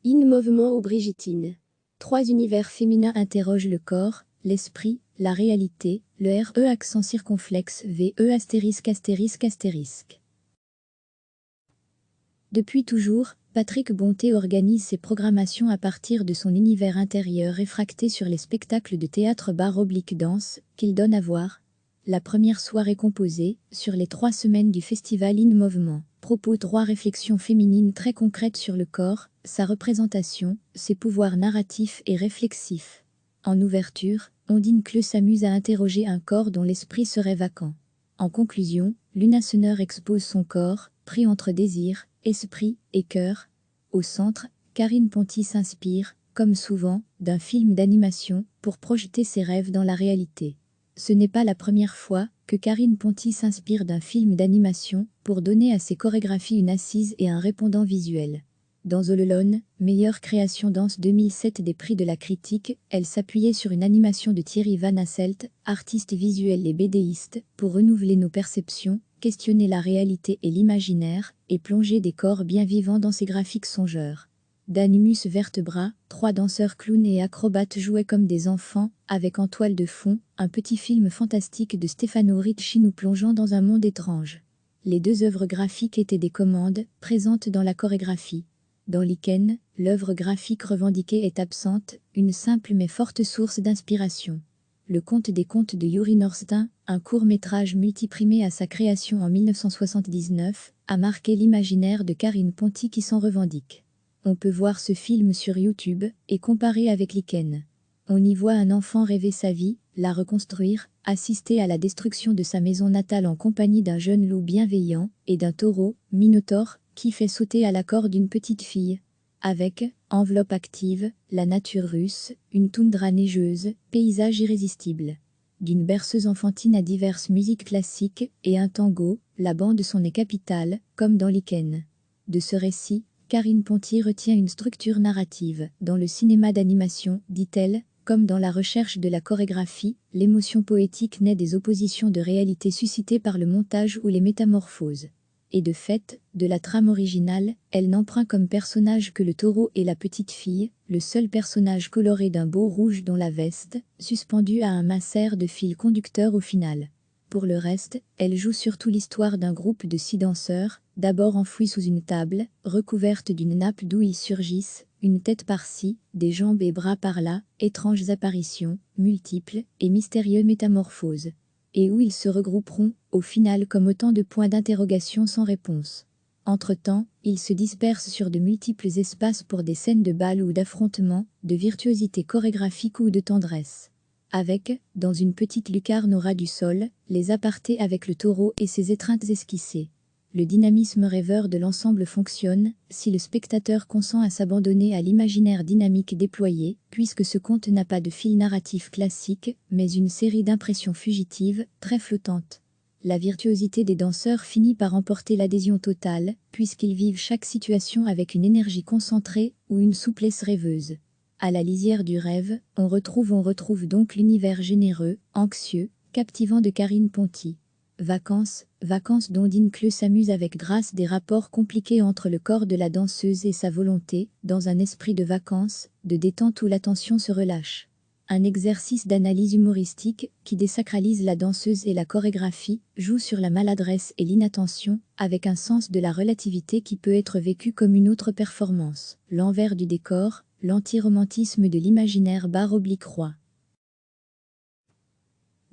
In-mouvement ou Brigittine. Trois univers féminins interrogent le corps, l'esprit, la réalité, le RE accent circonflexe VE astérisque astérisque astérisque. Depuis toujours, Patrick Bonté organise ses programmations à partir de son univers intérieur réfracté sur les spectacles de théâtre bar/danse qu'il donne à voir. La première soirée composée, sur les 3 semaines du festival In-Mouvement, propose 3 réflexions féminines très concrètes sur le corps, sa représentation, ses pouvoirs narratifs et réflexifs. En ouverture, Ondine Kleu s'amuse à interroger un corps dont l'esprit serait vacant. En conclusion, Luna Sonneur expose son corps, pris entre désir, esprit et cœur. Au centre, Karine Ponty s'inspire, comme souvent, d'un film d'animation pour projeter ses rêves dans la réalité. Ce n'est pas la première fois que Karine Ponty s'inspire d'un film d'animation pour donner à ses chorégraphies une assise et un répondant visuel. Dans All Alone, meilleure création danse 2007 des prix de la critique, elle s'appuyait sur une animation de Thierry Van Asselt, artiste visuel et bédéiste, pour renouveler nos perceptions, questionner la réalité et l'imaginaire, et plonger des corps bien vivants dans ces graphiques songeurs. D'Animus Vertebra, 3 danseurs clowns et acrobates jouaient comme des enfants, avec en toile de fond, un petit film fantastique de Stefano Ricci nous plongeant dans un monde étrange. Les 2 œuvres graphiques étaient des commandes, présentes dans la chorégraphie. Dans Lichen, l'œuvre graphique revendiquée est absente, une simple mais forte source d'inspiration. Le conte des contes de Yuri Norstein, un court-métrage multiprimé à sa création en 1979, a marqué l'imaginaire de Karine Ponty qui s'en revendique. On peut voir ce film sur YouTube et comparer avec Lichen. On y voit un enfant rêver sa vie, la reconstruire, assister à la destruction de sa maison natale en compagnie d'un jeune loup bienveillant et d'un taureau, Minotaure, qui fait sauter à la corde une petite fille. Avec, enveloppe active, la nature russe, une toundra neigeuse, paysage irrésistible. D'une berceuse enfantine à diverses musiques classiques et un tango, la bande son est capitale, comme dans Lichen. De ce récit, Karine Ponty retient une structure narrative. Dans le cinéma d'animation, dit-elle, comme dans la recherche de la chorégraphie, l'émotion poétique naît des oppositions de réalité suscitées par le montage ou les métamorphoses. Et de fait, de la trame originale, elle n'emprunte comme personnage que le taureau et la petite fille, le seul personnage coloré d'un beau rouge dont la veste, suspendue à un masser de fil conducteur au final. Pour le reste, elle joue surtout l'histoire d'un groupe de 6 danseurs, d'abord enfouis sous une table, recouverte d'une nappe d'où ils surgissent, une tête par-ci, des jambes et bras par-là, étranges apparitions, multiples et mystérieuses métamorphoses. Et où ils se regrouperont, au final comme autant de points d'interrogation sans réponse. Entre-temps, ils se dispersent sur de multiples espaces pour des scènes de bal ou d'affrontements, de virtuosité chorégraphique ou de tendresse. Avec, dans une petite lucarne au ras du sol, les apartés avec le taureau et ses étreintes esquissées. Le dynamisme rêveur de l'ensemble fonctionne, si le spectateur consent à s'abandonner à l'imaginaire dynamique déployé, puisque ce conte n'a pas de fil narratif classique, mais une série d'impressions fugitives, très flottantes. La virtuosité des danseurs finit par emporter l'adhésion totale, puisqu'ils vivent chaque situation avec une énergie concentrée ou une souplesse rêveuse. À la lisière du rêve, on retrouve donc l'univers généreux, anxieux, captivant de Karine Ponty. Vacances d'Ondine Kleu s'amuse avec grâce des rapports compliqués entre le corps de la danseuse et sa volonté, dans un esprit de vacances, de détente où l'attention se relâche. Un exercice d'analyse humoristique qui désacralise la danseuse et la chorégraphie, joue sur la maladresse et l'inattention, avec un sens de la relativité qui peut être vécu comme une autre performance. L'envers du décor, l'antiromantisme de l'imaginaire bar/roi.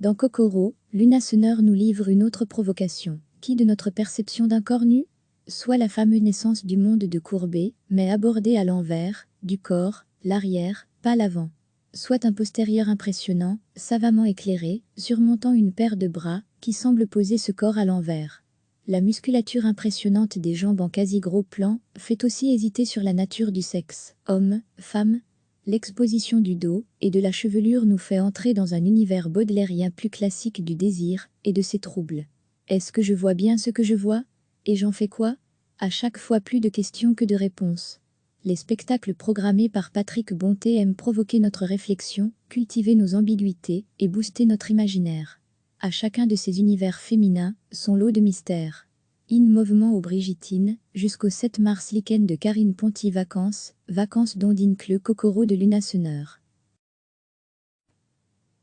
Dans Kokoro, Luna Sonneur nous livre une autre provocation. Qui de notre perception d'un corps nu? Soit la fameuse naissance du monde de Courbet, mais abordée à l'envers, du corps, l'arrière, pas l'avant. Soit un postérieur impressionnant, savamment éclairé, surmontant une paire de bras, qui semble poser ce corps à l'envers. La musculature impressionnante des jambes en quasi gros plan, fait aussi hésiter sur la nature du sexe. Homme, femme. L'exposition du dos et de la chevelure nous fait entrer dans un univers baudelairien plus classique du désir et de ses troubles. Est-ce que je vois bien ce que je vois? Et j'en fais quoi? À chaque fois plus de questions que de réponses. Les spectacles programmés par Patrick Bonté aiment provoquer notre réflexion, cultiver nos ambiguïtés et booster notre imaginaire. À chacun de ces univers féminins, son lot de mystères. In Mouvement aux Brigittines, jusqu'au 7 mars Lichen de Karine Ponty Vacances, vacances d'Ondine Cleux Kokoro de Luna Sonneur.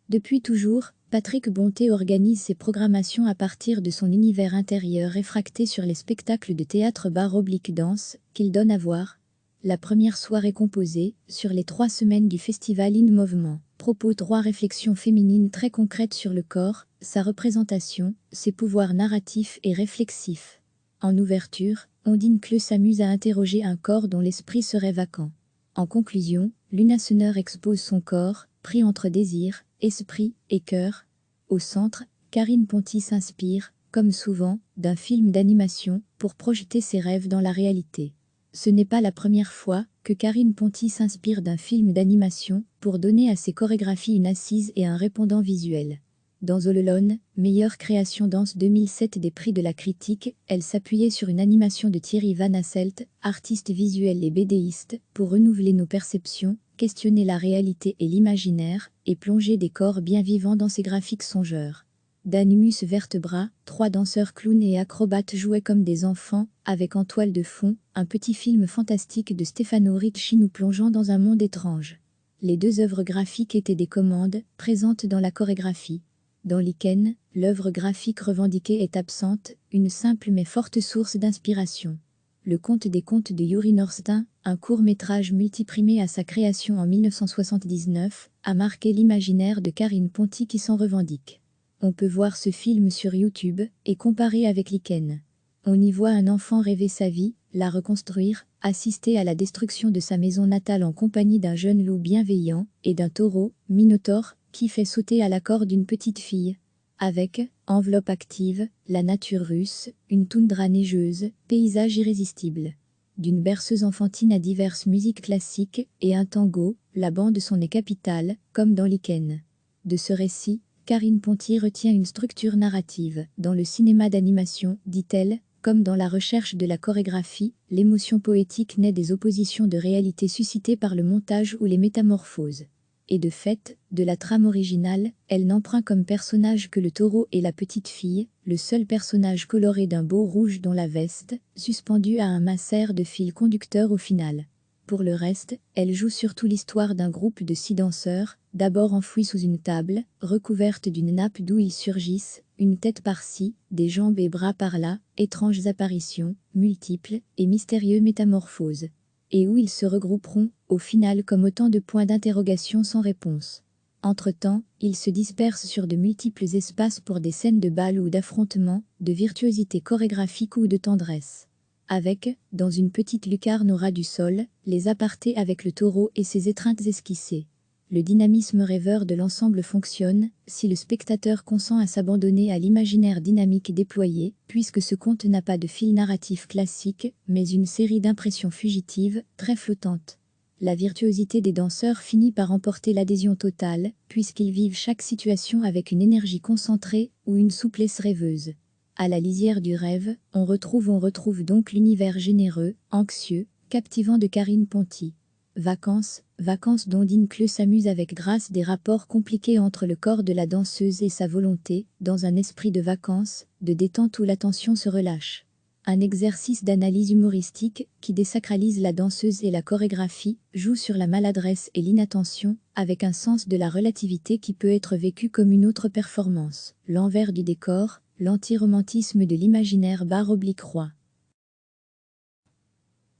Depuis toujours, Patrick Bonté organise ses programmations à partir de son univers intérieur réfracté sur les spectacles de théâtre bar/danse qu'il donne à voir. La première soirée composée, sur les 3 semaines du festival In Mouvement, propose 3 réflexions féminines très concrètes sur le corps, sa représentation, ses pouvoirs narratifs et réflexifs. En ouverture, Ondine Cleux s'amuse à interroger un corps dont l'esprit serait vacant. En conclusion, Luna Sonneur expose son corps, pris entre désir, esprit et cœur. Au centre, Karine Ponty s'inspire, comme souvent, d'un film d'animation pour projeter ses rêves dans la réalité. Ce n'est pas la première fois que Karine Ponty s'inspire d'un film d'animation pour donner à ses chorégraphies une assise et un répondant visuel. Dans All Alone, meilleure création danse 2007 des prix de la critique, elle s'appuyait sur une animation de Thierry Van Asselt, artiste visuel et bédéiste, pour renouveler nos perceptions, questionner la réalité et l'imaginaire, et plonger des corps bien vivants dans ces graphiques songeurs. D'Animus Vertebra, 3 danseurs clowns et acrobates jouaient comme des enfants, avec en toile de fond, un petit film fantastique de Stefano Ricci nous plongeant dans un monde étrange. Les 2 œuvres graphiques étaient des commandes, présentes dans la chorégraphie. Dans Lichen, l'œuvre graphique revendiquée est absente, une simple mais forte source d'inspiration. Le conte des contes de Yuri Norstein, un court-métrage multiprimé à sa création en 1979, a marqué l'imaginaire de Karine Ponty qui s'en revendique. On peut voir ce film sur YouTube et comparer avec Lichen. On y voit un enfant rêver sa vie, la reconstruire, assister à la destruction de sa maison natale en compagnie d'un jeune loup bienveillant et d'un taureau, Minotaure, qui fait sauter à la corde d'une petite fille. Avec, enveloppe active, la nature russe, une toundra neigeuse, paysage irrésistible. D'une berceuse enfantine à diverses musiques classiques et un tango, la bande son est capitale, comme dans Lichen. De ce récit, Karine Ponty retient une structure narrative. Dans le cinéma d'animation, dit-elle, comme dans la recherche de la chorégraphie, l'émotion poétique naît des oppositions de réalité suscitées par le montage ou les métamorphoses. Et de fait, de la trame originale, elle n'emprunte comme personnage que le taureau et la petite fille, le seul personnage coloré d'un beau rouge dont la veste, suspendue à un masser de fil conducteur au final. Pour le reste, elle joue surtout l'histoire d'un groupe de 6 danseurs, d'abord enfouis sous une table, recouverte d'une nappe d'où ils surgissent, une tête par-ci, des jambes et bras par-là, étranges apparitions, multiples et mystérieuses métamorphoses. Et où ils se regrouperont, au final comme autant de points d'interrogation sans réponse. Entre-temps, ils se dispersent sur de multiples espaces pour des scènes de bal ou d'affrontement, de virtuosité chorégraphique ou de tendresse. Avec, dans une petite lucarne au ras du sol, les apartés avec le taureau et ses étreintes esquissées. Le dynamisme rêveur de l'ensemble fonctionne, si le spectateur consent à s'abandonner à l'imaginaire dynamique déployé, puisque ce conte n'a pas de fil narratif classique, mais une série d'impressions fugitives, très flottantes. La virtuosité des danseurs finit par emporter l'adhésion totale, puisqu'ils vivent chaque situation avec une énergie concentrée ou une souplesse rêveuse. À la lisière du rêve, on retrouve donc l'univers généreux, anxieux, captivant de Karine Ponty. Vacances d'Ondine Cleux s'amuse avec grâce des rapports compliqués entre le corps de la danseuse et sa volonté, dans un esprit de vacances, de détente où l'attention se relâche. Un exercice d'analyse humoristique qui désacralise la danseuse et la chorégraphie, joue sur la maladresse et l'inattention, avec un sens de la relativité qui peut être vécu comme une autre performance. L'envers du décor, l'antiromantisme de l'imaginaire bar/roi.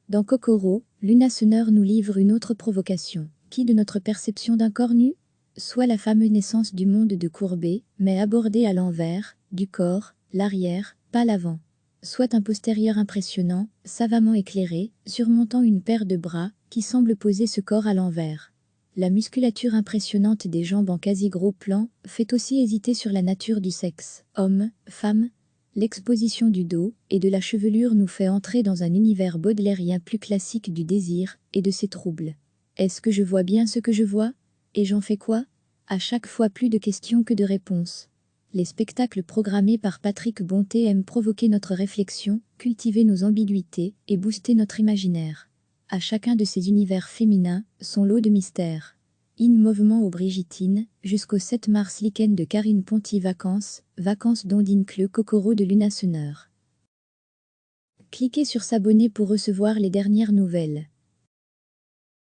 Dans Kokoro, Luna Sonneur nous livre une autre provocation. Qui de notre perception d'un corps nu? Soit la fameuse naissance du monde de Courbet, mais abordée à l'envers, du corps, l'arrière, pas l'avant. Soit un postérieur impressionnant, savamment éclairé, surmontant une paire de bras, qui semble poser ce corps à l'envers. La musculature impressionnante des jambes en quasi gros plan fait aussi hésiter sur la nature du sexe. Homme, femme. L'exposition du dos et de la chevelure nous fait entrer dans un univers baudelairien plus classique du désir et de ses troubles. Est-ce que je vois bien ce que je vois? Et j'en fais quoi? À chaque fois plus de questions que de réponses. Les spectacles programmés par Patrick Bonté aiment provoquer notre réflexion, cultiver nos ambiguïtés et booster notre imaginaire. À chacun de ces univers féminins, son lot de mystères. In Mouvement aux Brigittines, jusqu'au 7 mars Lichen de Karine Ponty Vacances d'Ondine Cleux Kokoro de Luna Sonneur. Cliquez sur s'abonner pour recevoir les dernières nouvelles.